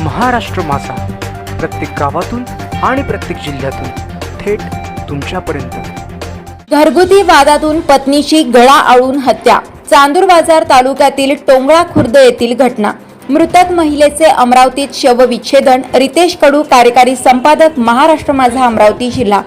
महाराष्ट्र माझा, प्रत्येक गावातून आणि प्रत्येक जिल्ह्यातून थेट तुमच्यापर्यंत। घरगुती वादातून पत्नीची गळा आवळून हत्या। चांदूर बाजार तालुक्यातील टोंगळा खुर्द येथील घटना। मृतक महिलेचे अमरावतीत शवविच्छेदन। रितेश कडू, कार्यकारी संपादक, महाराष्ट्र माझा, अमरावती जिल्हा।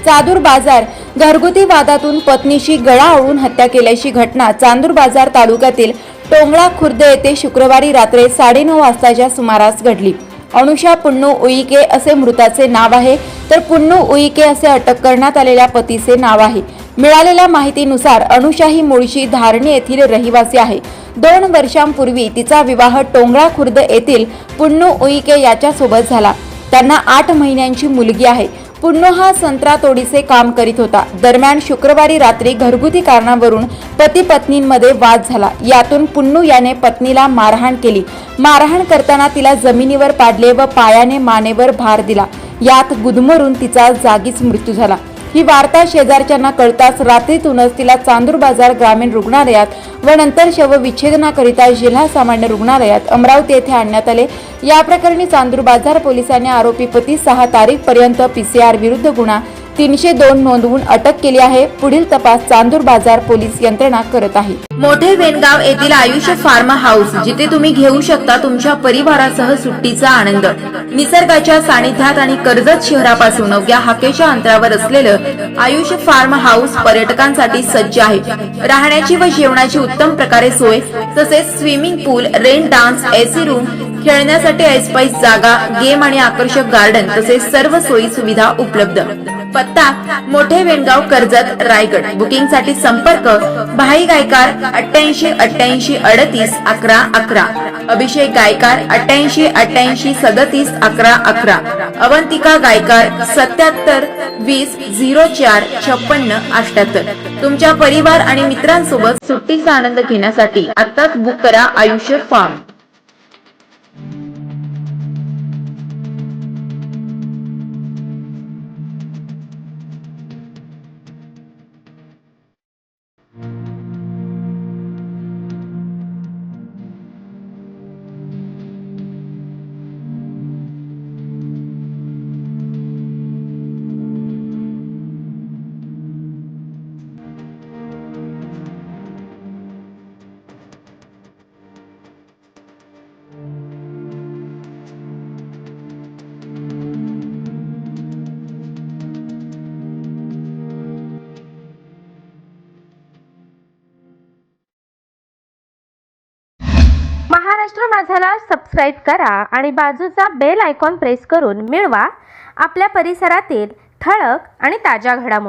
चांदूर बाजार घरगुती वादातून पत्नीची गळा आवळून हत्या केल्याची घटना चांदूर बाजार तालुक्यातील टोंगळा खुर्द येथे शुक्रवारी रात्री 9:30 वाजताच्या सुमारास घडली। अनुषा पुन्नू उईके असे मृताचे नाव आहे, तर पुन्नू उईके असे अटक करण्यात आलेल्या पतीचे नाव आहे। मिळालेल्या माहितीनुसार अनुषा ही मूळची धारणी येथील रहिवासी आहे। 2 वर्षांपूर्वी तिचा विवाह टोंगळा खुर्द येथील पुन्नू उईके याच्यासोबत झाला। त्यांना 8 महिन्यांची मुलगी आहे। पुन्नू हा संत्रा तोडीचे काम करीत होता। दरम्यान शुक्रवारी रात्री घरगुती कारणावरून पती पत्नींमध्ये वाद झाला। यातून पुन्नू याने पत्नीला मारहाण केली। मारहाण करताना तिला जमिनीवर पाडले व पायाने मानेवर भार दिला। यात गुदमरून तिचा जागीच मृत्यू झाला। ही वार्ता शेजारच्यांना कळताच रात्रीतूनच तिला चांदूर बाजार ग्रामीण रुग्णालयात व नंतर शवविच्छेदनाकरिता जिल्हा सामान्य रुग्णालयात अमरावती येथे आणण्यात आले। या प्रकरणी चांदूर बाजार पोलिसांनी आरोपी पती 6 तारीखपर्यंत PCR विरुद्ध गुन्हा 302 नोंदवून अटक केली आहे। पुढील तपास चांदूर बाजार पोलीस यंत्रणा करत आहे। मोठे वेनगाव येथील आयुष्य फार्म हाऊस, जिथे तुम्ही घेऊ शकता तुमच्या परिवारासह सुट्टीचा आनंद। निसर्गाच्या सानिध्यात आणि कर्जत शहरापासून अवघ्या हाकेच्या अंतरावर असलेलं आयुष्य फार्म हाऊस पर्यटकांसाठी सज्ज आहे। राहण्याची व जेवणाची उत्तम प्रकारे सोय, तसेच स्विमिंग पूल, रेन डान्स, AC रूम, खेळण्यासाठी ऐसपैस जागा, गेम आणि आकर्षक गार्डन तसेच सर्व सोयी सुविधा उपलब्ध। पत्ता मोठे वेनगाव, कर्जत, रायगड। बुकिंग साठी संपर्क भाई गायकार 88 88 38 11 11, अभिषेक गायकार 88 88 37 11 11, अवंतिका गायकार 77 20 04 56 78। तुमच्या परिवार आणि मित्रांसोबत सुट्टीचा आनंद घेण्यासाठी आताच बुक करा आयुष्य फार्म। महाराष्ट्र माझाला सबस्क्राईब करा आणि बाजूचा बेल आयकॉन प्रेस करून मिळवा आपल्या परिसरातील ठळक आणि ताज्या घडामोडी।